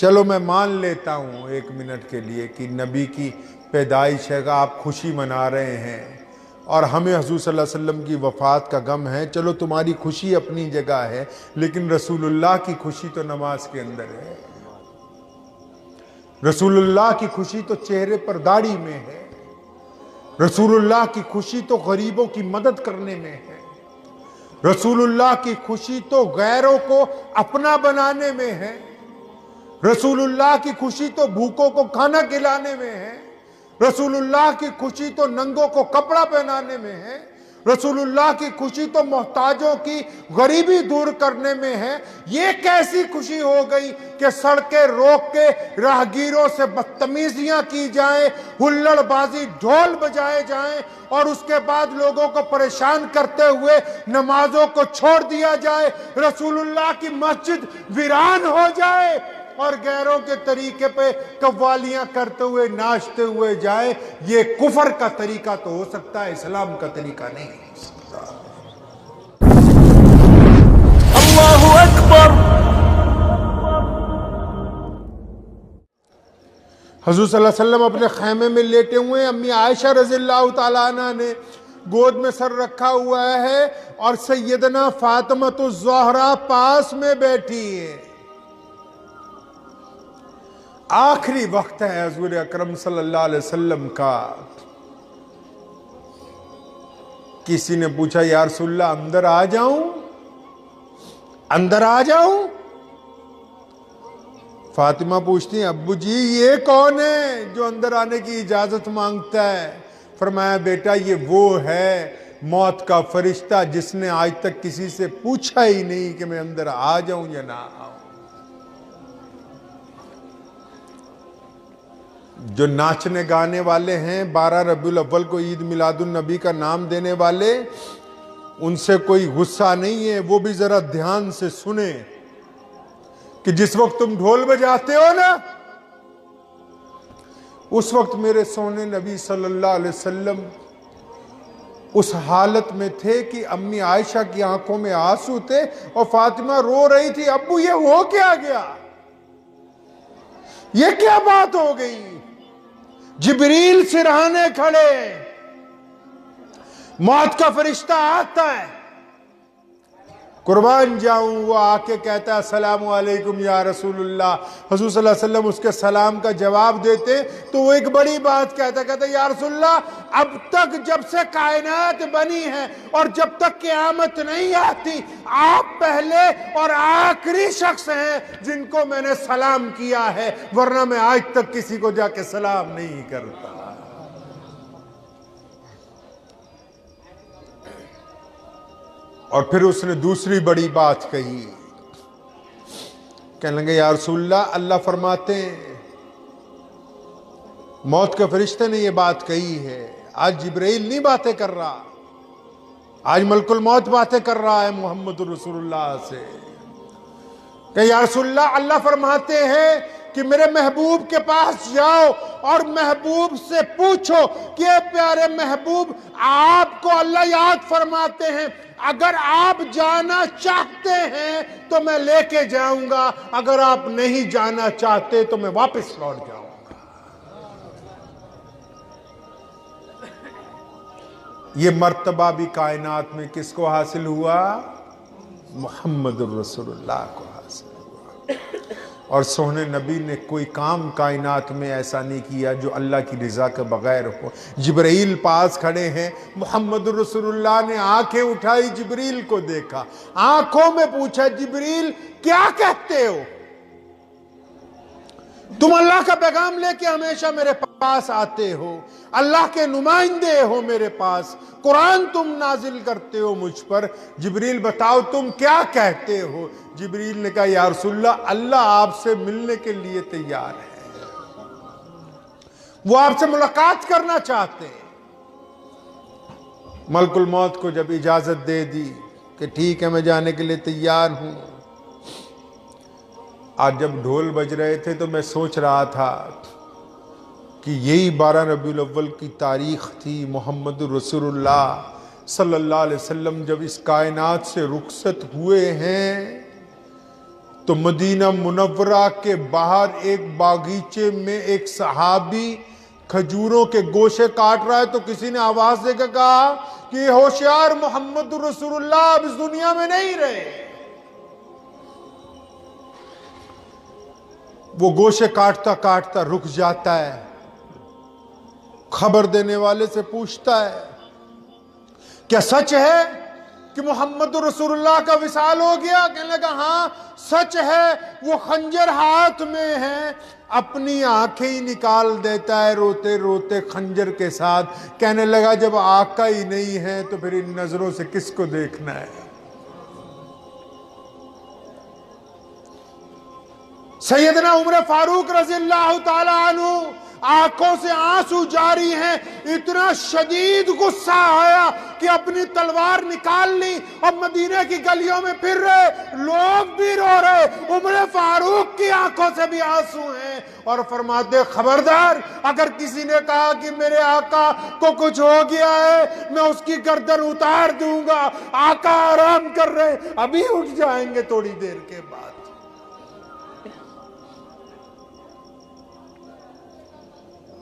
چلو میں مان لیتا ہوں ایک منٹ کے لیے کہ نبی کی پیدائش ہے، آپ خوشی منا رہے ہیں اور ہمیں حضور صلی اللہ علیہ وسلم کی وفات کا غم ہے، چلو تمہاری خوشی اپنی جگہ ہے، لیکن رسول اللہ کی خوشی تو نماز کے اندر ہے، رسول اللہ کی خوشی تو چہرے پر داڑھی میں ہے، رسول اللہ کی خوشی تو غریبوں کی مدد کرنے میں ہے، رسول اللہ کی خوشی تو غیروں کو اپنا بنانے میں ہے، رسول اللہ کی خوشی تو بھوکوں کو کھانا کھلانے میں ہے، رسول اللہ کی خوشی تو ننگوں کو کپڑا پہنانے میں ہے، رسول اللہ کی خوشی تو محتاجوں کی غریبی دور کرنے میں ہے۔ یہ کیسی خوشی ہو گئی کہ سڑکیں روک کے راہگیروں سے بدتمیزیاں کی جائیں، ہلڑ بازی ڈھول بجائے جائیں اور اس کے بعد لوگوں کو پریشان کرتے ہوئے نمازوں کو چھوڑ دیا جائے، رسول اللہ کی مسجد ویران ہو جائے اور غیروں کے طریقے پہ قوالیاں کرتے ہوئے ناچتے ہوئے جائے۔ یہ کفر کا طریقہ تو ہو سکتا ہے، اسلام کا طریقہ نہیں ہو سکتا۔ اللہ اکبر۔ حضور صلی اللہ علیہ وسلم اپنے خیمے میں لیٹے ہوئے ہیں، امی عائشہ رضی اللہ تعالیٰ عنہ نے گود میں سر رکھا ہوا ہے اور سیدنا فاطمہ الزہرا پاس میں بیٹھی ہے۔ آخری وقت ہے حضور اکرم صلی اللہ علیہ وسلم کا۔ کسی نے پوچھا یا رسول اللہ اندر آ جاؤں، اندر آ جاؤں؟ فاطمہ پوچھتی ہیں ابو جی یہ کون ہے جو اندر آنے کی اجازت مانگتا ہے؟ فرمایا بیٹا یہ وہ ہے موت کا فرشتہ جس نے آج تک کسی سے پوچھا ہی نہیں کہ میں اندر آ جاؤں یا نہ آؤں۔ جو ناچنے گانے والے ہیں 12 ربیع الاول کو عید میلاد النبی کا نام دینے والے، ان سے کوئی غصہ نہیں ہے، وہ بھی ذرا دھیان سے سنیں کہ جس وقت تم ڈھول بجاتے ہو نا، اس وقت میرے سونے نبی صلی اللہ علیہ وسلم اس حالت میں تھے کہ امی عائشہ کی آنکھوں میں آنسو تھے اور فاطمہ رو رہی تھی ابو یہ ہو کیا گیا، یہ کیا بات ہو گئی؟ جبریل سرہانے کھڑے، موت کا فرشتہ آتا ہے، قربان جاؤں وہ آ کے کہتا ہے السلام علیکم یا رسول اللہ، حضور صلی اللہ علیہ وسلم اس کے سلام کا جواب دیتے تو وہ ایک بڑی بات کہتا یا رسول اللہ اب تک جب سے کائنات بنی ہے اور جب تک قیامت نہیں آتی آپ پہلے اور آخری شخص ہیں جن کو میں نے سلام کیا ہے، ورنہ میں آج تک کسی کو جا کے سلام نہیں کرتا۔ اور پھر اس نے دوسری بڑی بات کہی، کہنے لگے یا رسول اللہ اللہ فرماتے ہیں موت کے فرشتے نے یہ بات کہی ہے، آج جبرائیل نہیں باتیں کر رہا، آج ملک الموت باتیں کر رہا ہے محمد رسول اللہ سے، کہ یا رسول اللہ اللہ فرماتے ہیں کہ میرے محبوب کے پاس جاؤ اور محبوب سے پوچھو کہ اے پیارے محبوب آپ کو اللہ یاد فرماتے ہیں، اگر آپ جانا چاہتے ہیں تو میں لے کے جاؤں گا، اگر آپ نہیں جانا چاہتے تو میں واپس لوٹ جاؤں گا۔ یہ مرتبہ بھی کائنات میں کس کو حاصل ہوا؟ محمد الرسول اللہ کو حاصل ہوا۔ اور سونے نبی نے کوئی کام کائنات میں ایسا نہیں کیا جو اللہ کی رضا کے بغیر ہو۔ جبرائیل پاس کھڑے ہیں، محمد رسول اللہ نے آنکھیں اٹھائی، جبریل کو دیکھا، آنکھوں میں پوچھا جبریل کیا کہتے ہو؟ تم اللہ کا پیغام لے کے ہمیشہ میرے پاس آتے ہو، اللہ کے نمائندے ہو میرے پاس، قرآن تم نازل کرتے ہو مجھ پر، جبریل بتاؤ تم کیا کہتے ہو؟ جبریل نے کہا یا رسول اللہ اللہ آپ سے ملنے کے لیے تیار ہے، وہ آپ سے ملاقات کرنا چاہتے ہیں۔ ملک الموت کو جب اجازت دے دی کہ ٹھیک ہے میں جانے کے لیے تیار ہوں، آج جب ڈھول بج رہے تھے تو میں سوچ رہا تھا کہ یہی 12 ربیع الاول کی تاریخ تھی، محمد رسول اللہ صلی اللہ علیہ وسلم جب اس کائنات سے رخصت ہوئے ہیں تو مدینہ منورہ کے باہر ایک باغیچے میں ایک صحابی کھجوروں کے گوشے کاٹ رہا ہے، تو کسی نے آواز دے کے کہا کہ ہوشیار، محمد رسول اللہ اب اس دنیا میں نہیں رہے۔ وہ گوشے کاٹتا کاٹتا رک جاتا ہے، خبر دینے والے سے پوچھتا ہے کیا سچ ہے کہ محمد رسول اللہ کا وصال ہو گیا؟ کہنے لگا ہاں سچ ہے، وہ خنجر ہاتھ میں ہے۔ اپنی آنکھیں ہی نکال دیتا ہے روتے روتے خنجر کے ساتھ، کہنے لگا جب آقا ہی نہیں ہے تو پھر ان نظروں سے کس کو دیکھنا ہے؟ سیدنا عمر فاروق رضی اللہ تعالی عنہ آنکھوں سے آنسو جاری ہیں، اتنا شدید غصہ آیا کہ اپنی تلوار نکال لی اور مدینہ کی گلیوں میں پھر رہے، لوگ بھی رو رہے، عمر فاروق کی آنکھوں سے بھی آنسو ہیں، اور فرماتے خبردار اگر کسی نے کہا کہ میرے آقا کو کچھ ہو گیا ہے میں اس کی گردن اتار دوں گا۔ آقا آرام کر رہے، ابھی اٹھ جائیں گے تھوڑی دیر کے بعد۔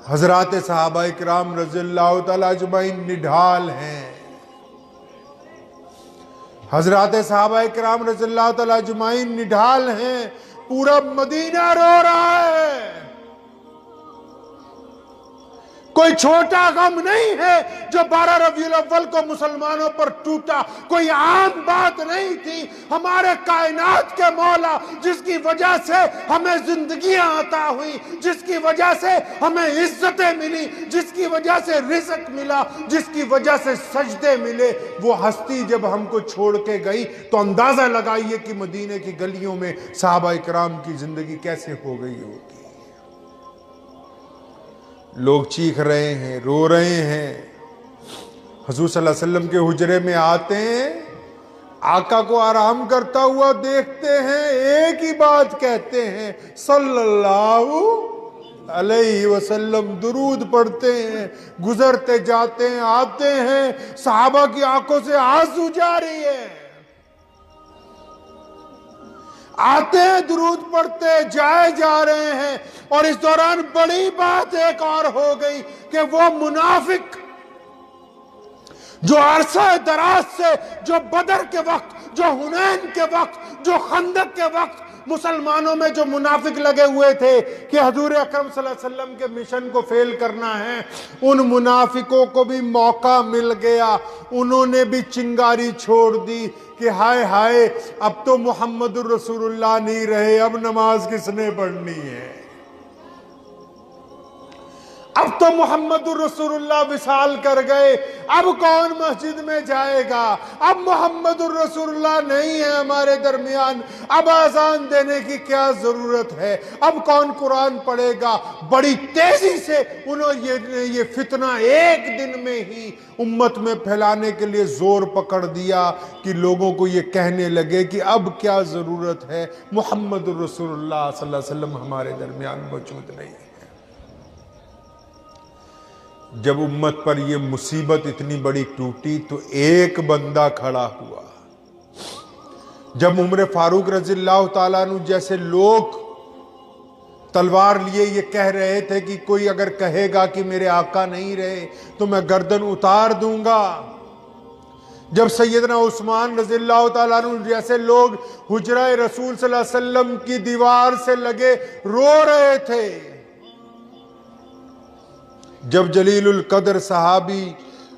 حضرات صحابہ اکرام رضی اللہ تعالیٰ اجمعین نڈھال ہیں، حضرات صحابہ اکرام رضی اللہ تعالیٰ اجمعین نڈھال ہیں، پورا مدینہ رو رہا ہے۔ کوئی چھوٹا غم نہیں ہے جو 12 ربیع الاول کو مسلمانوں پر ٹوٹا، کوئی عام بات نہیں تھی۔ ہمارے کائنات کے مولا جس کی وجہ سے ہمیں زندگیاں عطا ہوئی، جس کی وجہ سے ہمیں عزتیں ملی، جس کی وجہ سے رزق ملا، جس کی وجہ سے سجدے ملے، وہ ہستی جب ہم کو چھوڑ کے گئی تو اندازہ لگائیے کہ مدینے کی گلیوں میں صحابہ اکرام کی زندگی کیسے ہو گئی ہوگی۔ لوگ چیخ رہے ہیں، رو رہے ہیں، حضور صلی اللہ علیہ وسلم کے حجرے میں آتے ہیں، آقا کو آرام کرتا ہوا دیکھتے ہیں، ایک ہی بات کہتے ہیں صلی اللہ علیہ وسلم، درود پڑھتے ہیں، گزرتے جاتے ہیں، آتے ہیں، صحابہ کی آنکھوں سے آنسو جاری ہے، آتے ہیں درود پڑھتے جائے جا رہے ہیں، اور اس دوران بڑی بات ایک اور ہو گئی کہ وہ منافق جو عرصہ دراز سے، جو بدر کے وقت، جو حنین کے وقت، جو خندق کے وقت مسلمانوں میں جو منافق لگے ہوئے تھے کہ حضور اکرم صلی اللہ علیہ وسلم کے مشن کو فیل کرنا ہے، ان منافقوں کو بھی موقع مل گیا، انہوں نے بھی چنگاری چھوڑ دی کہ ہائے ہائے اب تو محمد الرسول اللہ نہیں رہے، اب نماز کس نے پڑھنی ہے، اب تو محمد الرسول اللہ وصال کر گئے، اب کون مسجد میں جائے گا، اب محمد الرسول اللہ نہیں ہے ہمارے درمیان، اب اذان دینے کی کیا ضرورت ہے، اب کون قرآن پڑھے گا۔ بڑی تیزی سے انہوں یہ فتنہ ایک دن میں ہی امت میں پھیلانے کے لیے زور پکڑ دیا کہ لوگوں کو یہ کہنے لگے کہ اب کیا ضرورت ہے، محمد الرسول اللہ صلی اللہ علیہ وسلم ہمارے درمیان موجود نہیں ہے۔ جب امت پر یہ مصیبت اتنی بڑی ٹوٹی تو ایک بندہ کھڑا ہوا۔ جب عمر فاروق رضی اللہ تعالیٰ عنہ جیسے لوگ تلوار لیے یہ کہہ رہے تھے کہ کوئی اگر کہے گا کہ میرے آقا نہیں رہے تو میں گردن اتار دوں گا، جب سیدنا عثمان رضی اللہ تعالیٰ عنہ جیسے لوگ حجرہ رسول صلی اللہ علیہ وسلم کی دیوار سے لگے رو رہے تھے، جب جلیل القدر صحابی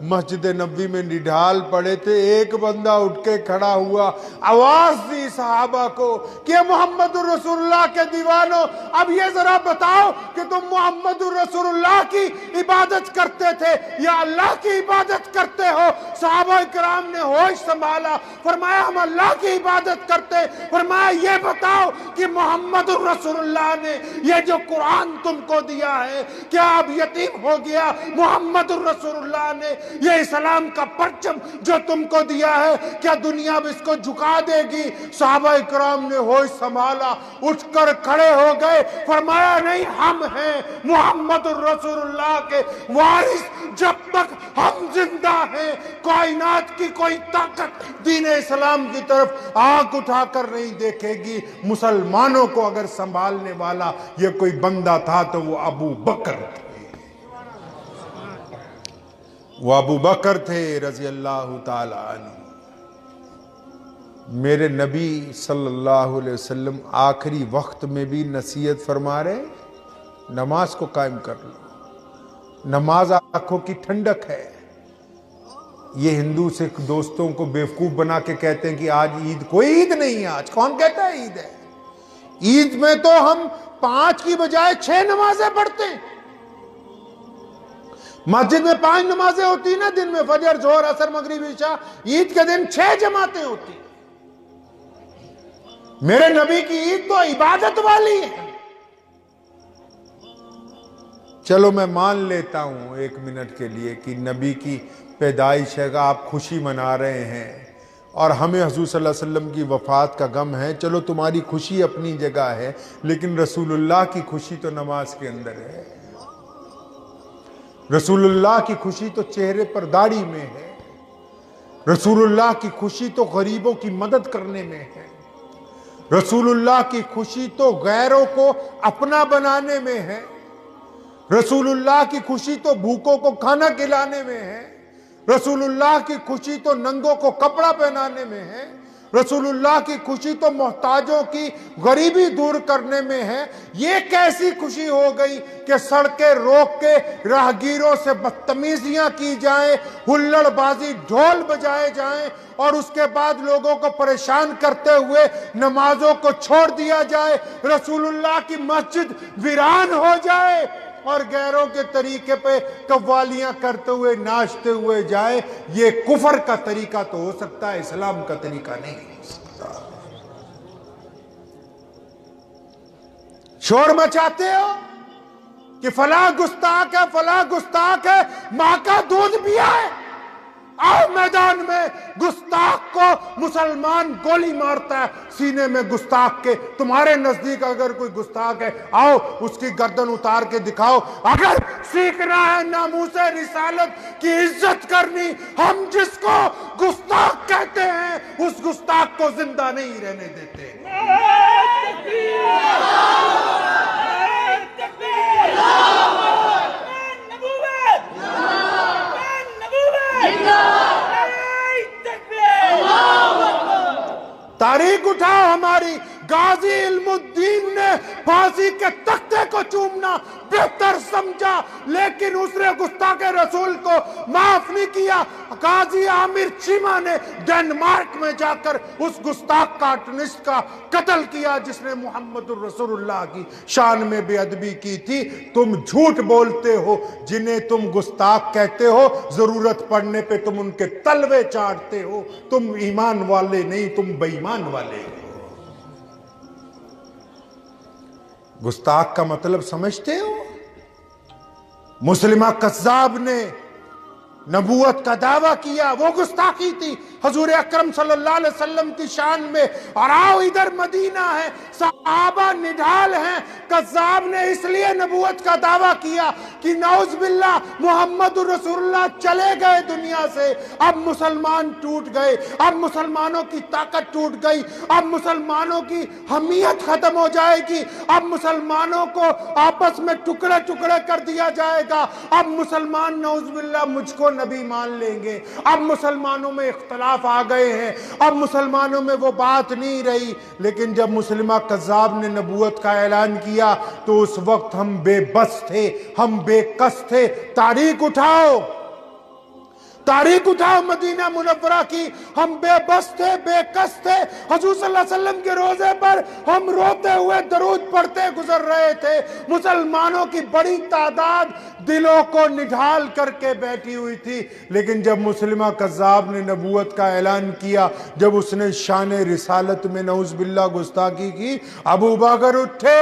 مسجد نبوی میں نڈھال پڑے تھے، ایک بندہ اٹھ کے کھڑا ہوا، آواز دی صحابہ کو کہ محمد الرسول اللہ کے دیوانوں، اب یہ ذرا بتاؤ کہ تم محمد الرسول اللہ کی عبادت کرتے تھے یا اللہ کی عبادت کرتے ہو؟ صحابہ کرام نے ہوش سنبھالا، فرمایا ہم اللہ کی عبادت کرتے۔ فرمایا یہ بتاؤ کہ محمد الرسول اللہ نے یہ جو قرآن تم کو دیا ہے کیا اب یتیم ہو گیا؟ محمد الرسول اللہ نے یہ اسلام کا پرچم جو تم کو دیا ہے کیا دنیا اب اس کو جھکا دے گی؟ صحابہ اکرام نے ہوش سنبھالا، اٹھ کر کھڑے ہو گئے، فرمایا نہیں، ہم ہیں محمد الرسول اللہ کے وارث، جب تک ہم زندہ ہیں کائنات کی کوئی طاقت دین اسلام کی طرف آنکھ اٹھا کر نہیں دیکھے گی۔ مسلمانوں کو اگر سنبھالنے والا یہ کوئی بندہ تھا تو وہ ابو بکر تھے، وہ ابو بکر تھے رضی اللہ تعالی عنہ۔ میرے نبی صلی اللہ علیہ وسلم آخری وقت میں بھی نصیحت فرما رہے، نماز کو قائم کر لو، نماز آنکھوں کی ٹھنڈک ہے۔ یہ ہندو سکھ دوستوں کو بیوقوف بنا کے کہتے ہیں کہ آج عید، کوئی عید نہیں ہے آج، کون کہتا ہے عید ہے؟ عید میں تو ہم 5 کی بجائے 6 نمازیں پڑھتے ہیں۔ مسجد میں 5 نمازیں ہوتی نا دن میں، فجر، ظہر، عصر، مغرب، عشاء، عید کے دن 6 جماعتیں ہوتی۔ میرے نبی کی عید تو عبادت والی ہے۔ چلو میں مان لیتا ہوں 1 منٹ کے لیے کہ نبی کی پیدائش ہے، آپ خوشی منا رہے ہیں اور ہمیں حضور صلی اللہ علیہ وسلم کی وفات کا غم ہے، چلو تمہاری خوشی اپنی جگہ ہے، لیکن رسول اللہ کی خوشی تو نماز کے اندر ہے۔ رسول اللہ کی خوشی تو چہرے پر داڑھی میں ہے، رسول اللہ کی خوشی تو غریبوں کی مدد کرنے میں ہے، رسول اللہ کی خوشی تو غیروں کو اپنا بنانے میں ہے، رسول اللہ کی خوشی تو بھوکوں کو کھانا کھلانے میں ہے، رسول اللہ کی خوشی تو ننگوں کو کپڑا پہنانے میں ہے، رسول اللہ کی خوشی تو محتاجوں کی غریبی دور کرنے میں ہے۔ یہ کیسی خوشی ہو گئی کہ سڑکیں روک کے راہگیروں سے بدتمیزیاں کی جائیں، ہلڑ بازی، ڈھول بجائے جائیں اور اس کے بعد لوگوں کو پریشان کرتے ہوئے نمازوں کو چھوڑ دیا جائے، رسول اللہ کی مسجد ویران ہو جائے اور غیروں کے طریقے پہ قوالیاں کرتے ہوئے ناچتے ہوئے جائے۔ یہ کفر کا طریقہ تو ہو سکتا ہے، اسلام کا طریقہ نہیں ہو سکتا۔ شور مچاتے ہو کہ فلاں گستاخ ہے، فلاں گستاخ ہے، ماں کا دودھ پیا ہے، آؤ میدان میں، گستاخ کو مسلمان گولی مارتا ہے سینے میں گستاخ کے۔ تمہارے نزدیک اگر کوئی گستاخ ہے آؤ اس کی گردن اتار کے دکھاؤ۔ اگر سیکھنا ہے ناموس رسالت کی عزت کرنی، ہم جس کو گستاخ کہتے ہیں اس گستاخ کو زندہ نہیں رہنے دیتے۔ تاریخ اٹھاؤ ہماری، غازی علم الدین نے پھانسی کے تختے کو چومنا بہتر سمجھا، لیکن اس نے گستاخ رسول کو معاف نہیں کیا۔ غازی عامر چیمہ نے ڈنمارک میں جا کر اس گستاخ کارٹونسٹ کا قتل کیا جس نے محمد الرسول اللہ کی شان میں بے ادبی کی تھی۔ تم جھوٹ بولتے ہو، جنہیں تم گستاخ کہتے ہو ضرورت پڑنے پہ تم ان کے تلوے چاٹتے ہو۔ تم ایمان والے نہیں، تم بے ایمان والے ہو۔ گستاخ کا مطلب سمجھتے ہو؟ مسلمہ کذاب نے نبوت کا دعویٰ کیا، وہ گستاخی تھی حضور اکرم صلی اللہ علیہ وسلم کی شان میں۔ اور آؤ ادھر مدینہ ہے، صحابہ نڈھال ہیں، کذاب نے اس لیے نبوت کا دعویٰ کیا کہ نعوذ باللہ محمد رسول اللہ چلے گئے دنیا سے، اب مسلمان ٹوٹ گئے، اب مسلمانوں کی طاقت ٹوٹ گئی، اب مسلمانوں کی حمیت ختم ہو جائے گی، اب مسلمانوں کو آپس میں ٹکڑے ٹکڑے کر دیا جائے گا، اب مسلمان نعوذ باللہ مجھ کو نبی مان لیں گے، اب مسلمانوں میں اختلاف آ گئے ہیں، اب مسلمانوں میں وہ بات نہیں رہی۔ لیکن جب مسلمہ کذاب نے نبوت کا اعلان کیا تو اس وقت ہم بے بس تھے، ہم بے کس تھے۔ تاریخ اٹھاؤ، تاریخ اٹھاؤ مدینہ منورہ کی، ہم بے بس تھے، بے کس تھے۔ حضور صلی اللہ علیہ وسلم کے روزے پر ہم روتے ہوئے درود پڑھتے گزر رہے تھے، مسلمانوں کی بڑی تعداد دلوں کو نڈھال کر کے بیٹھی ہوئی تھی۔ لیکن جب مسلمہ کذاب نے نبوت کا اعلان کیا، جب اس نے شان رسالت میں نعوذ باللہ گستاخی کی، ابو بکر اٹھے،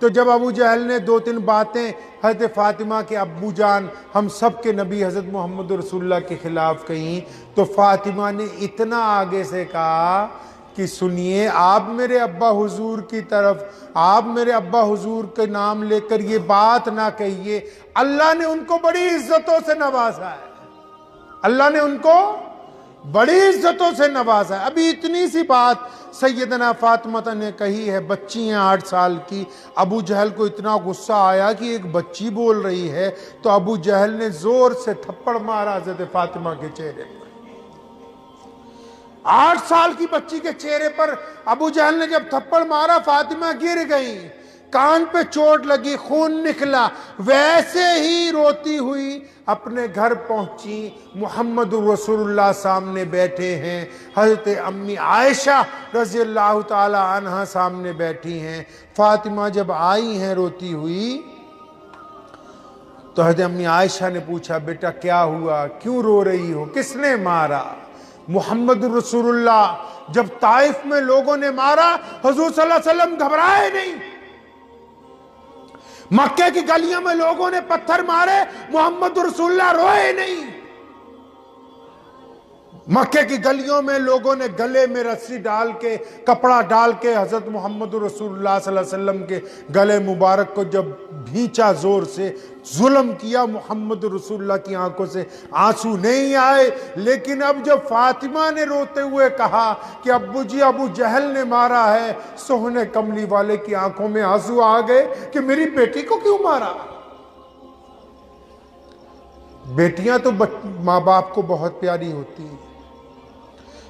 تو جب ابو جہل نے 2-3 باتیں حضرت فاطمہ کے ابو جان ہم سب کے نبی حضرت محمد رسول اللہ کے خلاف کہیں، تو فاطمہ نے اتنا آگے سے کہا کہ سنیے، آپ میرے ابا حضور کی طرف، آپ میرے ابا حضور کے نام لے کر یہ بات نہ کہیے، اللہ نے ان کو بڑی عزتوں سے نوازا ہے، اللہ نے ان کو بڑی عزتوں سے نوازا ہے۔ ابھی اتنی سی بات سیدنا فاطمہ نے کہی ہے، بچی ہیں 8 سال کی، ابو جہل کو اتنا غصہ آیا کہ ایک بچی بول رہی ہے، تو ابو جہل نے زور سے تھپڑ مارا حضرت فاطمہ کے چہرے پر۔ 8 سال کی بچی کے چہرے پر ابو جہل نے جب تھپڑ مارا، فاطمہ گر گئی، کان پہ چوٹ لگی، خون نکلا، ویسے ہی روتی ہوئی اپنے گھر پہنچی۔ محمد رسول اللہ سامنے بیٹھے ہیں، حضرت امی عائشہ رضی اللہ تعالی عنہا سامنے بیٹھی ہیں۔ فاطمہ جب آئی ہیں روتی ہوئی تو حضرت امی عائشہ نے پوچھا، بیٹا کیا ہوا، کیوں رو رہی ہو، کس نے مارا؟ محمد رسول اللہ جب طائف میں لوگوں نے مارا، حضور صلی اللہ علیہ وسلم گھبرائے نہیں، مکے کی گلیوں میں لوگوں نے پتھر مارے، محمد رسول اللہ روئے نہیں، مکے کی گلیوں میں لوگوں نے گلے میں رسی ڈال کے، کپڑا ڈال کے حضرت محمد رسول اللہ صلی اللہ علیہ وسلم کے گلے مبارک کو جب بھینچا، زور سے ظلم کیا، محمد رسول اللہ کی آنکھوں سے آنسو نہیں آئے۔ لیکن اب جب فاطمہ نے روتے ہوئے کہا کہ ابو جی ابو جہل نے مارا ہے، سوہنے کملی والے کی آنکھوں میں آنسو آ گئے کہ میری بیٹی کو کیوں مارا؟ بیٹیاں تو ماں باپ کو بہت پیاری ہوتی ہیں۔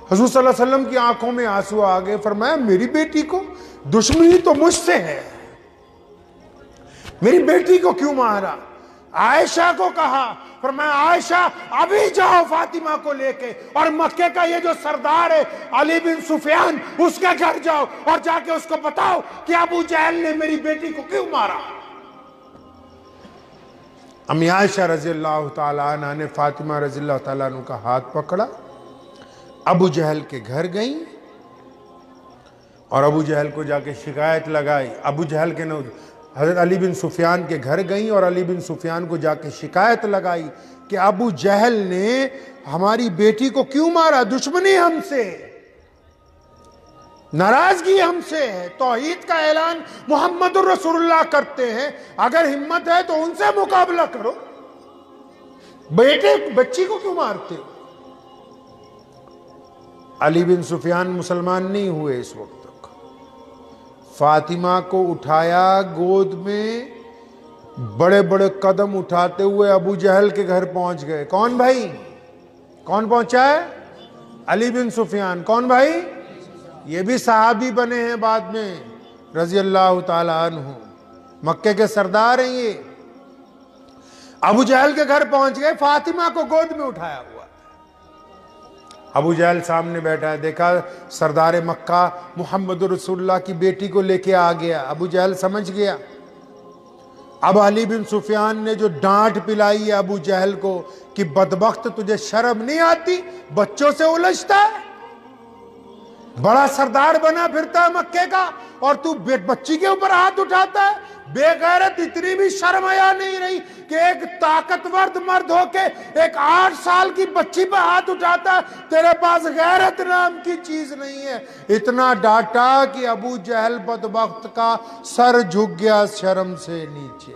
حضور صلی اللہ علیہ وسلم کی آنکھوں میں آنسو آ گئے، فرمایا میری بیٹی کو، دشمنی تو مجھ سے ہے، میری بیٹی کو کیوں مارا؟ عائشہ کو کہا، فرمایا عائشہ ابھی جاؤ فاطمہ کو لے کے، اور مکے کا یہ جو سردار ہے علی بن سفیان، اس کے گھر جاؤ اور جا کے اس کو بتاؤ کہ ابو جہل نے میری بیٹی کو کیوں مارا۔ امی عائشہ رضی اللہ تعالیٰ عنہ نے فاطمہ رضی اللہ تعالیٰ عنہ کا ہاتھ پکڑا، ابو جہل کے گھر گئیں اور ابو جہل کو جا کے شکایت لگائی۔ ابو جہل کے حضرت علی بن سفیان کے گھر گئیں اور علی بن سفیان کو جا کے شکایت لگائی کہ ابو جہل نے ہماری بیٹی کو کیوں مارا، دشمنی ہم سے، ناراضگی ہم سے ہے، توحید کا اعلان محمد رسول اللہ کرتے ہیں، اگر ہمت ہے تو ان سے مقابلہ کرو، بچی کو کیوں مارتے ہو؟ علی بن سفیان مسلمان نہیں ہوئے اس وقت تک۔ فاطمہ کو اٹھایا گود میں، بڑے بڑے قدم اٹھاتے ہوئے ابو جہل کے گھر پہنچ گئے۔ کون بھائی؟ کون پہنچا ہے؟ علی بن سفیان۔ کون بھائی؟ یہ بھی صحابی بنے ہیں بعد میں رضی اللہ تعالی عنہ، مکے کے سردار ہیں یہ۔ ابو جہل کے گھر پہنچ گئے، فاطمہ کو گود میں اٹھایا ہوا، ابو جہل سامنے بیٹھا ہے، دیکھا سردار مکہ محمد رسول اللہ کی بیٹی کو لے کے آ گیا، ابو جہل سمجھ گیا۔ اب علی بن سفیان نے جو ڈانٹ پلائی ہے ابو جہل کو کہ بدبخت تجھے شرم نہیں آتی، بچوں سے الجھتا ہے، بڑا سردار بنا پھرتا ہے مکے کا، اور تو بچی کے اوپر ہاتھ اٹھاتا ہے، بے غیرت، اتنی بھی شرم حیا نہیں رہی کہ ایک طاقتور مرد ہو کے ایک 8 سال کی بچی پہ ہاتھ اٹھاتا ہے، تیرے پاس غیرت نام کی چیز نہیں ہے۔ اتنا ڈانٹا کہ ابو جہل بدبخت کا سر جھک گیا شرم سے نیچے،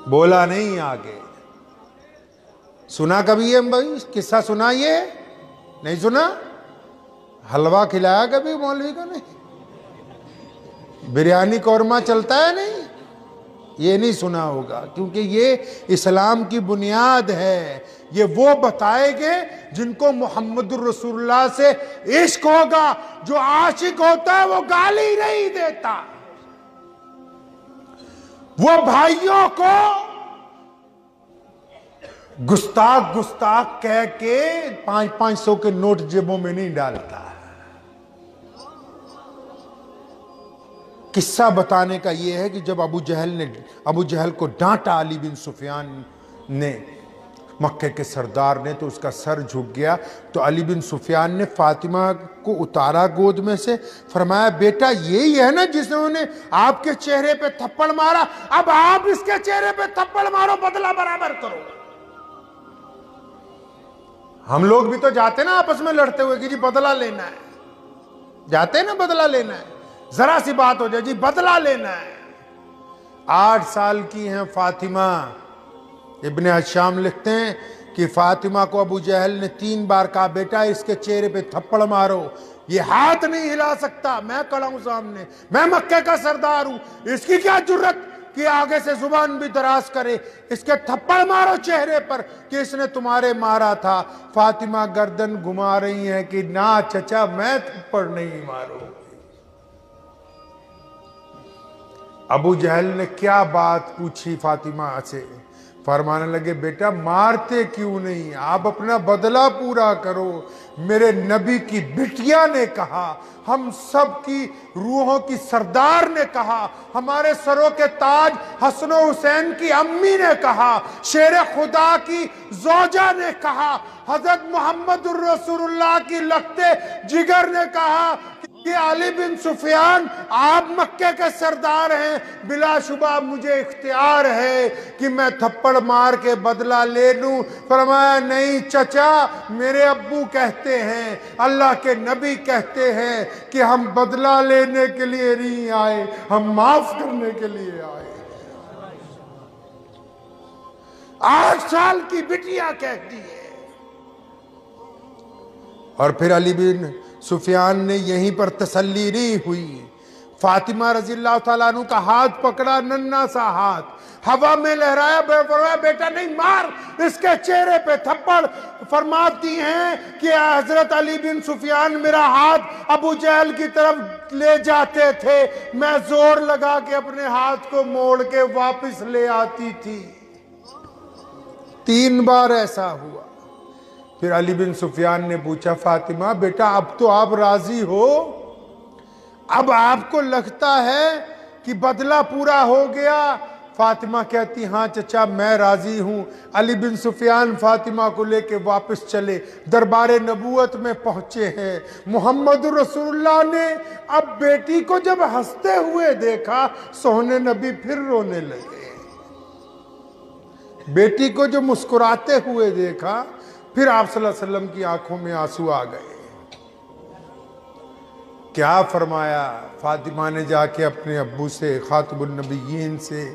بولا نہیں آگے۔ سنا کبھی یہ بھائی قصہ؟ سنا یہ نہیں سنا؟ حلوہ کھلایا کبھی مولوی کو؟ نہیں۔ بریانی قورمہ چلتا ہے؟ نہیں، یہ نہیں سنا ہوگا، کیونکہ یہ اسلام کی بنیاد ہے۔ یہ وہ بتائے گے جن کو محمد الرسول اللہ سے عشق ہوگا۔ جو عاشق ہوتا ہے وہ گالی نہیں دیتا، وہ بھائیوں کو گستاخ کہہ کے 500 کے نوٹ جیبوں میں نہیں ڈالتا۔ قصہ بتانے کا یہ ہے کہ جب ابو جہل کو ڈانٹا علی بن سفیان نے، مکے کے سردار نے تو اس کا سر جھک گیا. تو علی بن سفیان نے فاطمہ کو اتارا گود میں سے, فرمایا بیٹا یہی ہے نا جس نے آپ کے چہرے پہ تھپڑ مارا, اب آپ اس کے چہرے پہ تھپڑ مارو, بدلہ برابر کرو. ہم لوگ بھی تو جاتے نا آپس میں لڑتے ہوئے کہ جی بدلہ لینا ہے, جاتے ہیں نا بدلہ لینا ہے, ذرا سی بات ہو جائے جی بدلہ لینا ہے. 8 سال کی ہیں فاطمہ. ابن حشام لکھتے ہیں کہ فاطمہ کو ابو جہل نے 3 بار کہا بیٹا اس کے چہرے پہ تھپڑ مارو, یہ ہاتھ نہیں ہلا سکتا, میں کھڑا ہوں سامنے, میں مکے کا سردار ہوں, اس کی کیا جرت کہ آگے سے زبان بھی دراز کرے, اس کے تھپڑ مارو چہرے پر کہ اس نے تمہارے مارا تھا. فاطمہ گردن گھما رہی ہیں کہ نہ چچا میں تھپڑ نہیں ماروں. ابو جہل نے کیا بات پوچھی فاطمہ سے, فرمانے لگے بیٹا مارتے کیوں نہیں, آپ اپنا بدلہ پورا کرو. میرے نبی کی بٹیا نے کہا, ہم سب کی روحوں کی سردار نے کہا, ہمارے سروں کے تاج حسن و حسین کی امی نے کہا, شیر خدا کی زوجہ نے کہا, حضرت محمد الرسول اللہ کی لگتے جگر نے کہا کہ علی بن سفیان آپ مکے کے سردار ہیں, بلا شبہ مجھے اختیار ہے کہ میں تھپڑ مار کے بدلہ لے لوں. فرمایا نہیں چچا, میرے ابو کہتے ہیں, اللہ کے نبی کہتے ہیں کہ ہم بدلہ لینے کے لیے نہیں آئے, ہم معاف کرنے کے لیے آئے. 8 سال کی بٹیا کہتی ہے. اور پھر علی بن سفیان نے یہیں پر تسلی نہیں ہوئی, فاطمہ رضی اللہ تعالیٰ عنہ کا ہاتھ پکڑا, ننھا سا ہاتھ ہوا میں لہرایا, فرمایا بیٹا نہیں مار اس کے چہرے پہ تھپڑ. فرماتی ہیں کہ حضرت علی بن سفیان میرا ہاتھ ابو جہل کی طرف لے جاتے تھے, میں زور لگا کے اپنے ہاتھ کو موڑ کے واپس لے آتی تھی. 3 بار ایسا ہوا. پھر علی بن سفیان نے پوچھا فاطمہ بیٹا اب تو آپ راضی ہو, اب آپ کو لگتا ہے کہ بدلہ پورا ہو گیا؟ فاطمہ کہتی ہاں چچا میں راضی ہوں. علی بن سفیان فاطمہ کو لے کے واپس چلے, دربار نبوت میں پہنچے ہیں. محمد رسول اللہ نے اب بیٹی کو جب ہنستے ہوئے دیکھا, سونے نبی پھر رونے لگے. بیٹی کو جو مسکراتے ہوئے دیکھا, پھر آپ صلی اللہ علیہ وسلم کی آنکھوں میں آنسو آ گئے. کیا فرمایا؟ فاطمہ نے جا کے اپنے ابو سے, خاتم النبیین سے,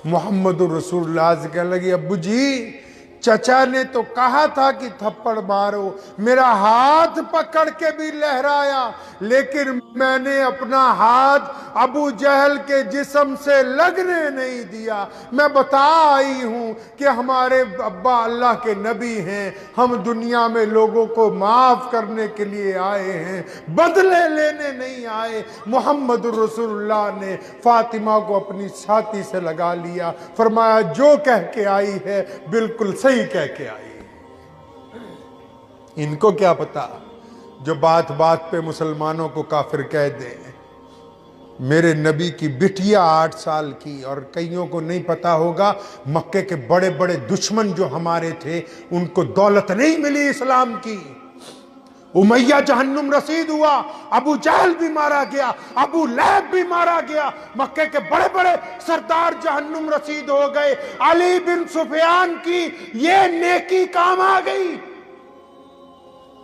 محمد الرسول اللہ سے کہنے لگی ابو جی چچا نے تو کہا تھا کہ تھپڑ مارو, میرا ہاتھ پکڑ کے بھی لہرایا, لیکن میں نے اپنا ہاتھ ابو جہل کے جسم سے لگنے نہیں دیا. میں بتا آئی ہوں کہ ہمارے ابا اللہ کے نبی ہیں, ہم دنیا میں لوگوں کو معاف کرنے کے لیے آئے ہیں, بدلے لینے نہیں آئے. محمد الرسول اللہ نے فاطمہ کو اپنی چھاتی سے لگا لیا, فرمایا جو کہہ کے آئی ہے بالکل صحیح کہہ کے آئی. ان کو کیا پتا جو بات بات پہ مسلمانوں کو کافر کہہ دیں. میرے نبی کی بٹیا 8 سال کی, اور کئیوں کو نہیں پتا ہوگا مکے کے بڑے بڑے دشمن جو ہمارے تھے ان کو دولت نہیں ملی اسلام کی. امیہ جہنم رسید ہوا, ابو جہل بھی مارا گیا, ابو لہب بھی مارا گیا, مکے کے بڑے بڑے سردار جہنم رسید ہو گئے. علی بن سفیان کی یہ نیکی کام آ گئی.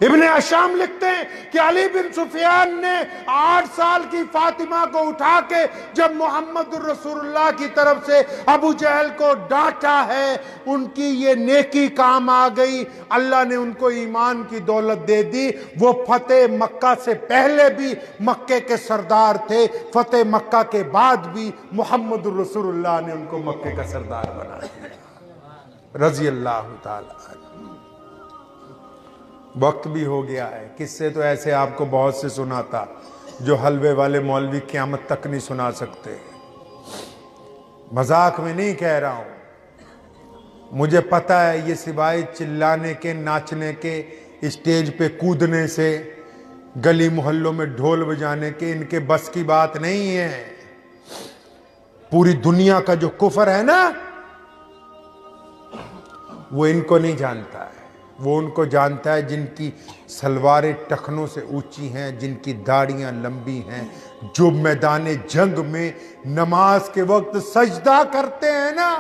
ابن حشام لکھتے ہیں کہ علی بن سفیان نے 8 سال کی فاطمہ کو اٹھا کے جب محمد الرسول اللہ کی طرف سے ابو جہل کو ڈانٹا ہے, ان کی یہ نیکی کام آ گئی. اللہ نے ان کو ایمان کی دولت دے دی. وہ فتح مکہ سے پہلے بھی مکے کے سردار تھے, فتح مکہ کے بعد بھی محمد الرسول اللہ نے ان کو مکے کا سردار بنا دیا رضی اللہ تعالی عنہ. وقت بھی ہو گیا ہے. قصے تو ایسے آپ کو بہت سے سناتا جو حلوے والے مولوی قیامت تک نہیں سنا سکتے. مذاق میں نہیں کہہ رہا ہوں, مجھے پتا ہے یہ سوائے چلانے کے, ناچنے کے, اسٹیج پہ کودنے سے, گلی محلوں میں ڈھول بجانے کے ان کے بس کی بات نہیں ہے. پوری دنیا کا جو کفر ہے نا, وہ ان کو نہیں جانتا ہے، وہ ان کو جانتا ہے جن کی سلواریں ٹخنوں سے اونچی ہیں، جن کی داڑیاں لمبی ہیں، جو میدان جنگ میں نماز کے وقت سجدہ کرتے ہیں نا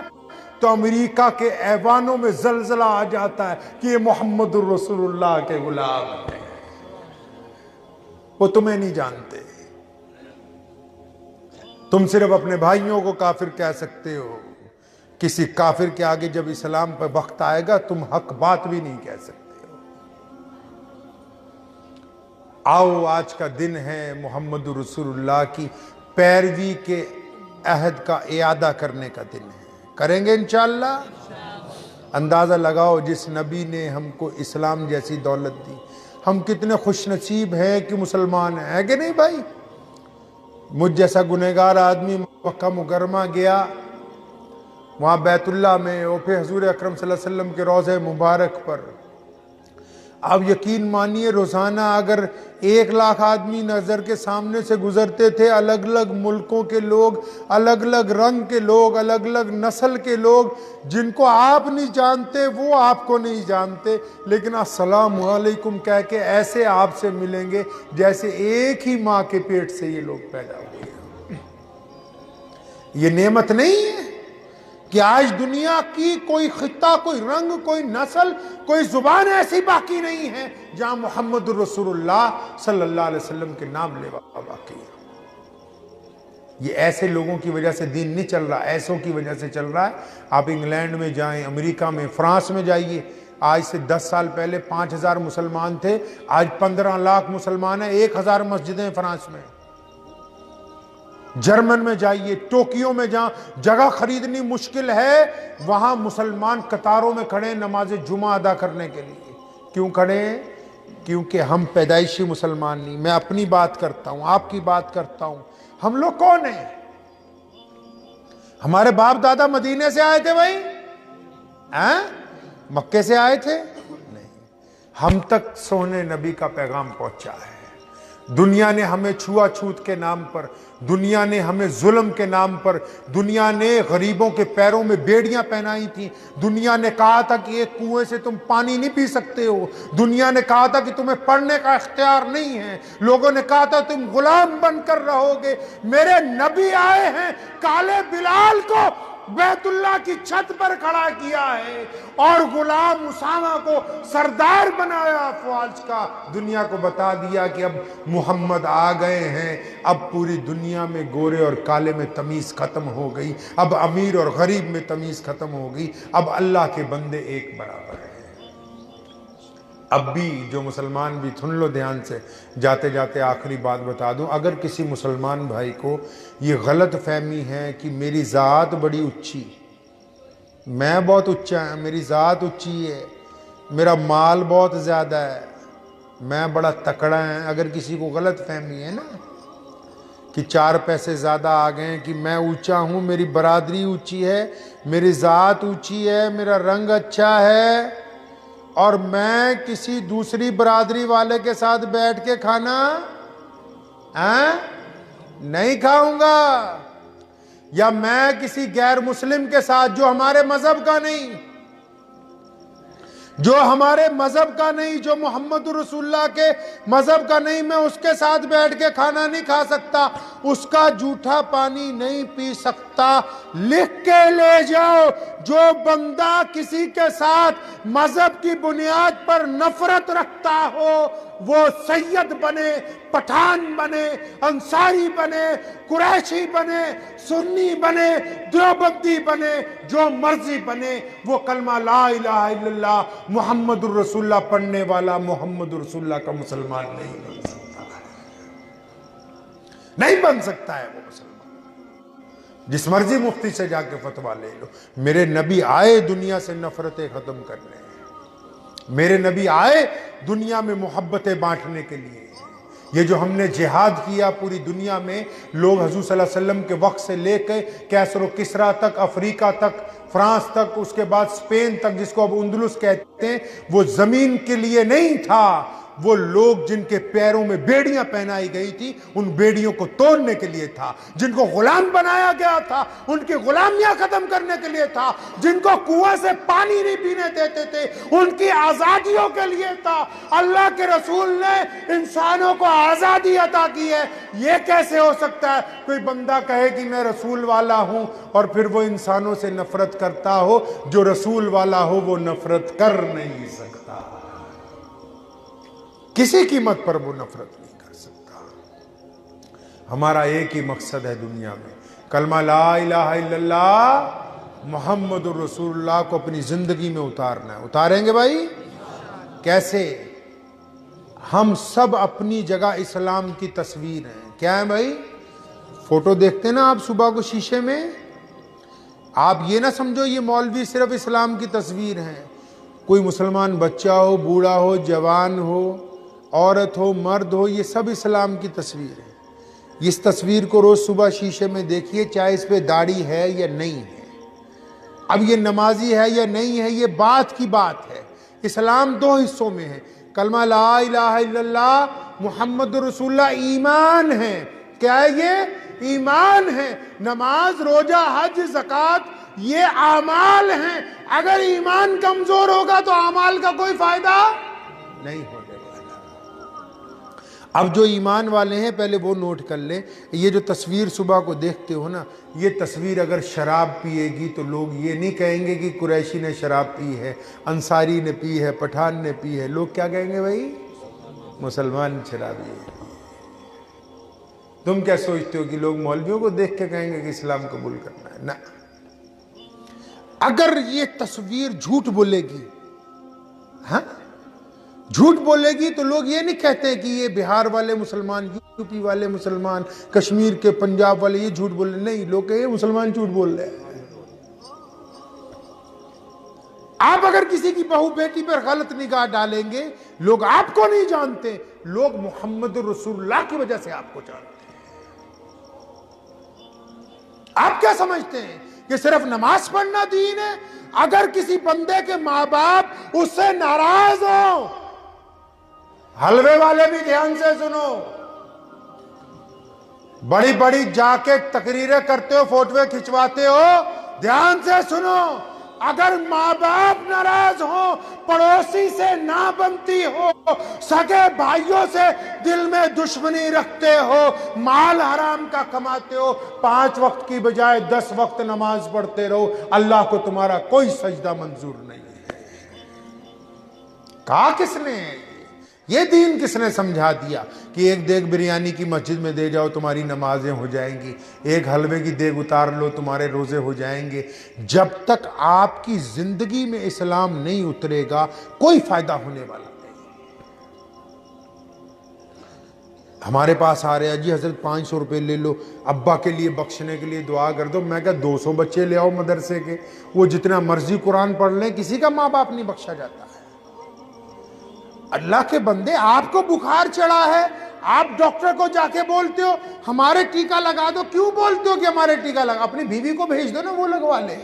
تو امریکہ کے ایوانوں میں زلزلہ آ جاتا ہے کہ یہ محمد الرسول اللہ کے غلام ہیں۔ وہ تمہیں نہیں جانتے، تم صرف اپنے بھائیوں کو کافر کہہ سکتے ہو، کسی کافر کے آگے جب اسلام پہ وقت آئے گا تم حق بات بھی نہیں کہہ سکتے ہو۔ آؤ آج کا دن ہے محمد رسول اللہ کی پیروی کے عہد کا اعادہ کرنے کا دن ہے، کریں گے انشاءاللہ۔ اندازہ لگاؤ جس نبی نے ہم کو اسلام جیسی دولت دی، ہم کتنے خوش نصیب ہیں کہ مسلمان ہیں، ہے کہ نہیں بھائی؟ مجھ جیسا گنہگار آدمی مکہ مکرمہ گیا، وہاں بیت اللہ میں اور پھر حضور اکرم صلی اللہ علیہ وسلم کے روضہ مبارک پر، آپ یقین مانیے روزانہ اگر 1,00,000 آدمی نظر کے سامنے سے گزرتے تھے، الگ الگ ملکوں کے لوگ، الگ الگ رنگ کے لوگ، الگ الگ نسل کے لوگ، جن کو آپ نہیں جانتے وہ آپ کو نہیں جانتے، لیکن السلام علیکم کہہ کے ایسے آپ سے ملیں گے جیسے ایک ہی ماں کے پیٹ سے یہ لوگ پیدا ہوئے۔ یہ نعمت نہیں ہے کہ آج دنیا کی کوئی خطہ، کوئی رنگ، کوئی نسل، کوئی زبان ایسی باقی نہیں ہے جہاں محمد الرسول اللہ صلی اللہ علیہ وسلم کے نام لیوا باقی ہے۔ یہ ایسے لوگوں کی وجہ سے دین نہیں چل رہا، ایسوں کی وجہ سے چل رہا ہے۔ آپ انگلینڈ میں جائیں، امریکہ میں، فرانس میں جائیے، آج سے 10 سال پہلے 5,000 مسلمان تھے، آج 15 لاکھ مسلمان ہیں، 1,000 مسجدیں فرانس میں۔ جرمن میں جائیے، ٹوکیو میں جہاں جگہ خریدنی مشکل ہے، وہاں مسلمان قطاروں میں کھڑے ہیں نماز جمعہ ادا کرنے کے لیے۔ کیوں کھڑے ہیں؟ کیونکہ ہم پیدائشی مسلمان نہیں۔ میں اپنی بات کرتا ہوں، آپ کی بات کرتا ہوں، ہم لوگ کون ہیں؟ ہمارے باپ دادا مدینے سے آئے تھے بھائی؟ مکے سے آئے تھے؟ نہیں، ہم تک سونے نبی کا پیغام پہنچا ہے۔ دنیا نے ہمیں چھوا چھوت کے نام پر، دنیا نے ہمیں ظلم کے نام پر، دنیا نے غریبوں کے پیروں میں بیڑیاں پہنائی تھیں، دنیا نے کہا تھا کہ ایک کنویں سے تم پانی نہیں پی سکتے ہو، دنیا نے کہا تھا کہ تمہیں پڑھنے کا اختیار نہیں ہے، لوگوں نے کہا تھا تم غلام بن کر رہو گے۔ میرے نبی آئے ہیں، کالے بلال کو بیت اللہ کی چھت پر کھڑا کیا ہے اور غلام اسامہ کو سردار بنایا فوج کا، دنیا کو بتا دیا کہ اب محمد آ گئے ہیں، اب پوری دنیا میں گورے اور کالے میں تمیز ختم ہو گئی، اب امیر اور غریب میں تمیز ختم ہو گئی، اب اللہ کے بندے ایک برابر ہیں۔ اب بھی جو مسلمان بھی سن لو دھیان سے، جاتے جاتے آخری بات بتا دوں، اگر کسی مسلمان بھائی کو یہ غلط فہمی ہے کہ میری ذات بڑی اونچی، میں بہت اونچا ہے، میری ذات اونچی ہے، میرا مال بہت زیادہ ہے، میں بڑا تکڑا ہے، اگر کسی کو غلط فہمی ہے نا کہ 4 پیسے زیادہ آ گئے ہیں، کہ میں اونچا ہوں، میری برادری اونچی ہے، میری ذات اونچی ہے، میرا رنگ اچھا ہے، اور میں کسی دوسری برادری والے کے ساتھ بیٹھ کے کھانا نہیں کھاؤں گا، یا میں کسی غیر مسلم کے ساتھ جو ہمارے مذہب کا نہیں، جو ہمارے مذہب کا نہیں، جو محمد رسول اللہ کے مذہب کا نہیں، میں اس کے ساتھ بیٹھ کے کھانا نہیں کھا سکتا، اس کا جھوٹا پانی نہیں پی سکتا۔ لکھ کے لے جاؤ، جو بندہ کسی کے ساتھ مذہب کی بنیاد پر نفرت رکھتا ہو، وہ سید بنے، پٹھان بنے، انصاری بنے، قریشی بنے، سنی بنے، دیوبندی بنے، جو مرضی بنے، وہ کلمہ لا الہ الا اللہ محمد الرسول اللہ پڑھنے والا محمد الرسول اللہ کا مسلمان نہیں بن سکتا، نہیں بن سکتا ہے وہ مسلمان۔ جس مرضی مفتی سے جا کے فتویٰ لے لو، میرے نبی آئے دنیا سے نفرتیں ختم کرنے، میرے نبی آئے دنیا میں محبتیں بانٹنے کے لیے۔ یہ جو ہم نے جہاد کیا پوری دنیا میں، لوگ حضور صلی اللہ علیہ وسلم کے وقت سے لے کے کیسر و کسرا تک، افریقہ تک، فرانس تک، اس کے بعد اسپین تک، جس کو اب اندلس کہتے ہیں، وہ زمین کے لیے نہیں تھا، وہ لوگ جن کے پیروں میں بیڑیاں پہنائی گئی تھی ان بیڑیوں کو توڑنے کے لیے تھا، جن کو غلام بنایا گیا تھا ان کی غلامیاں ختم کرنے کے لیے تھا، جن کو کنویں سے پانی نہیں پینے دیتے تھے ان کی آزادیوں کے لیے تھا۔ اللہ کے رسول نے انسانوں کو آزادی عطا کی ہے۔ یہ کیسے ہو سکتا ہے کوئی بندہ کہے کہ میں رسول والا ہوں اور پھر وہ انسانوں سے نفرت کرتا ہو؟ جو رسول والا ہو وہ نفرت کر نہیں سکتا، کسی قیمت پر وہ نفرت نہیں کر سکتا۔ ہمارا ایک ہی مقصد ہے دنیا میں، کلمہ لا الہ الا اللہ محمد الرسول اللہ کو اپنی زندگی میں اتارنا ہے۔ اتاریں گے بھائی؟ کیسے؟ ہم سب اپنی جگہ اسلام کی تصویر ہیں۔ کیا ہے بھائی؟ فوٹو دیکھتے نا آپ صبح کو شیشے میں، آپ یہ نہ سمجھو یہ مولوی صرف اسلام کی تصویر ہیں۔ کوئی مسلمان بچہ ہو، بوڑھا ہو، جوان ہو، عورت ہو، مرد ہو، یہ سب اسلام کی تصویر ہے۔ اس تصویر کو روز صبح شیشے میں دیکھیے، چاہے اس پہ داڑھی ہے یا نہیں ہے، اب یہ نمازی ہے یا نہیں ہے یہ بات کی بات ہے۔ اسلام دو حصوں میں ہے، کلمہ لا الہ الا اللہ محمد رسول اللہ ایمان ہے۔ کیا ہے یہ؟ ایمان ہے۔ نماز، روزہ، حج، زکوٰۃ یہ اعمال ہیں۔ اگر ایمان کمزور ہوگا تو اعمال کا کوئی فائدہ نہیں ہونے والا۔ اب جو ایمان والے ہیں پہلے وہ نوٹ کر لیں، یہ جو تصویر صبح کو دیکھتے ہو نا، یہ تصویر اگر شراب پیے گی تو لوگ یہ نہیں کہیں گے کہ قریشی نے شراب پی ہے، انصاری نے پی ہے، پٹھان نے پی ہے۔ لوگ کیا کہیں گے بھائی؟ مسلمان شرابی ہے۔ تم کیا سوچتے ہو کہ لوگ مولویوں کو دیکھ کے کہیں گے کہ اسلام قبول کرنا ہے؟ نہ، اگر یہ تصویر جھوٹ بولے گی، ہاں جھوٹ بولے گی تو لوگ یہ نہیں کہتے کہ یہ بہار والے مسلمان، یو پی والے مسلمان، کشمیر کے، پنجاب والے یہ جھوٹ بول رہے، نہیں، لوگ کہیں یہ مسلمان جھوٹ بول رہے ہیں۔ آپ اگر کسی کی بہو بیٹی پر غلط نگاہ ڈالیں گے، لوگ آپ کو نہیں جانتے، لوگ محمد رسول اللہ کی وجہ سے آپ کو جانتے ہیں۔ آپ کیا سمجھتے ہیں کہ صرف نماز پڑھنا دین ہے؟ اگر کسی بندے کے ماں باپ اس سے ناراض ہوں، حلوے والے بھی دھیان سے سنو، بڑی بڑی جا کے تقریریں کرتے ہو، فوٹویں کھنچواتے ہو، دھیان سے سنو، اگر ماں باپ ناراض ہو، پڑوسی سے نہ بنتی ہو، سگے بھائیوں سے دل میں دشمنی رکھتے ہو، مال حرام کا کماتے ہو، 5 وقت کی بجائے 10 وقت نماز پڑھتے رہو، اللہ کو تمہارا کوئی سجدہ منظور نہیں ہے۔ کہا کس نے؟ یہ دین کس نے سمجھا دیا کہ ایک دیگ بریانی کی مسجد میں دے جاؤ تمہاری نمازیں ہو جائیں گی، ایک حلوے کی دیگ اتار لو تمہارے روزے ہو جائیں گے؟ جب تک آپ کی زندگی میں اسلام نہیں اترے گا کوئی فائدہ ہونے والا نہیں۔ ہمارے پاس آ رہے ہیں، جی حضرت 500 روپے لے لو، ابا کے لیے بخشنے کے لیے دعا کر دو۔ میں کہا 200 بچے لے آؤ مدرسے کے، وہ جتنا مرضی قرآن پڑھ لیں، کسی کا ماں باپ نہیں بخشا جاتا ہے۔ اللہ کے بندے، آپ کو بخار چڑھا ہے، آپ ڈاکٹر کو جا کے بولتے ہو ہمارے ٹیکہ لگا دو۔ کیوں بولتے ہو کہ ہمارے ٹیکہ لگا؟ اپنی بیوی کو بھیج دو نا، وہ لگوا لے۔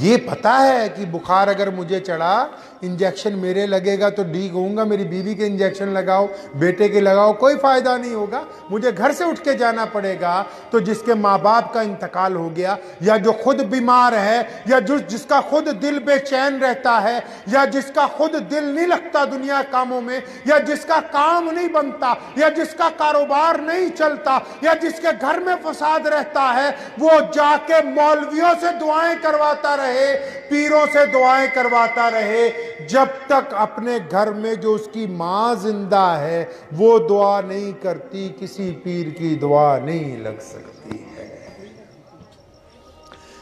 یہ پتا ہے کہ بخار اگر مجھے چڑھا، انجیکشن میرے لگے گا تو ٹھیک ہوں گا، میری بیوی کے انجیکشن لگاؤ، بیٹے کے لگاؤ، کوئی فائدہ نہیں ہوگا، مجھے گھر سے اٹھ کے جانا پڑے گا۔ تو جس کے ماں باپ کا انتقال ہو گیا، یا جو خود بیمار ہے، یا جس کا خود دل بے چین رہتا ہے، یا جس کا خود دل نہیں لگتا دنیا کاموں میں، یا جس کا کام نہیں بنتا، یا جس کا کاروبار نہیں چلتا، یا جس کے گھر میں فساد رہتا ہے، وہ جا کے مولویوں سے دعائیں کرواتا رہے، پیروں سے دعائیں کرواتا رہے، جب تک اپنے گھر میں جو اس کی ماں زندہ ہے وہ دعا نہیں کرتی، کسی پیر کی دعا نہیں لگ سکتی ہے۔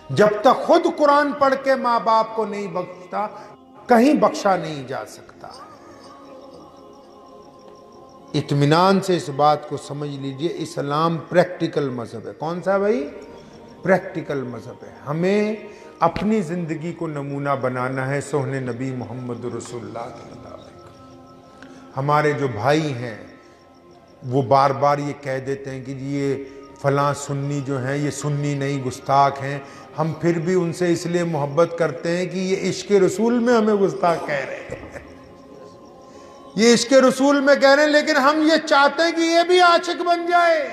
جب تک خود قرآن پڑھ کے ماں باپ کو نہیں بخشتا، کہیں بخشا نہیں جا سکتا۔ اطمینان سے اس بات کو سمجھ لیجئے، اسلام پریکٹیکل مذہب ہے۔ کون سا بھائی؟ پریکٹیکل مذہب ہے۔ ہمیں اپنی زندگی کو نمونہ بنانا ہے سہن نبی محمد رسول اللہ کے مطابق۔ ہمارے جو بھائی ہیں وہ بار بار یہ کہہ دیتے ہیں کہ یہ فلاں سنی جو ہیں یہ سنی نہیں گستاخ ہیں، ہم پھر بھی ان سے اس لیے محبت کرتے ہیں کہ یہ عشق رسول میں ہمیں گستاخ کہہ رہے ہیں، یہ عشق رسول میں کہہ رہے ہیں، لیکن ہم یہ چاہتے ہیں کہ یہ بھی عاشق بن جائے،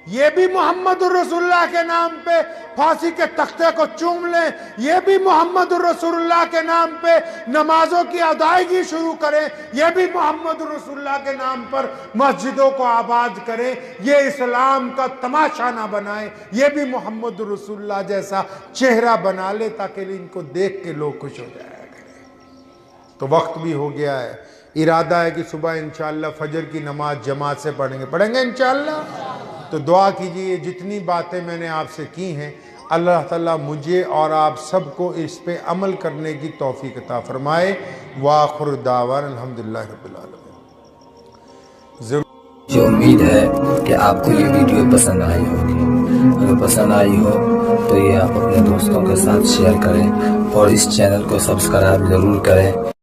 یہ بھی محمد الرسول اللہ کے نام پہ پھانسی کے تختے کو چوم لیں، یہ بھی محمد الرسول اللہ کے نام پہ نمازوں کی ادائیگی شروع کریں، یہ بھی محمد الرسول اللہ کے نام پر مسجدوں کو آباد کریں، یہ اسلام کا تماشا نہ بنائیں، یہ بھی محمد الرسول اللہ جیسا چہرہ بنا لے تاکہ ان کو دیکھ کے لوگ خوش ہو جایا کریں۔ تو وقت بھی ہو گیا ہے، ارادہ ہے کہ صبح انشاءاللہ فجر کی نماز جماعت سے پڑھیں گے انشاءاللہ۔ تو دعا کیجئے، جتنی باتیں میں نے آپ سے کی ہیں اللہ تعالیٰ مجھے اور آپ سب کو اس پہ عمل کرنے کی توفیق عطا فرمائے۔ وآخر دعوانا الحمدللہ رب العالمین۔ مجھے امید ہے کہ آپ کو یہ ویڈیو پسند آئی ہوگی، اگر پسند آئی ہو تو یہ آپ اپنے دوستوں کے ساتھ شیئر کریں اور اس چینل کو سبسکرائب ضرور کریں۔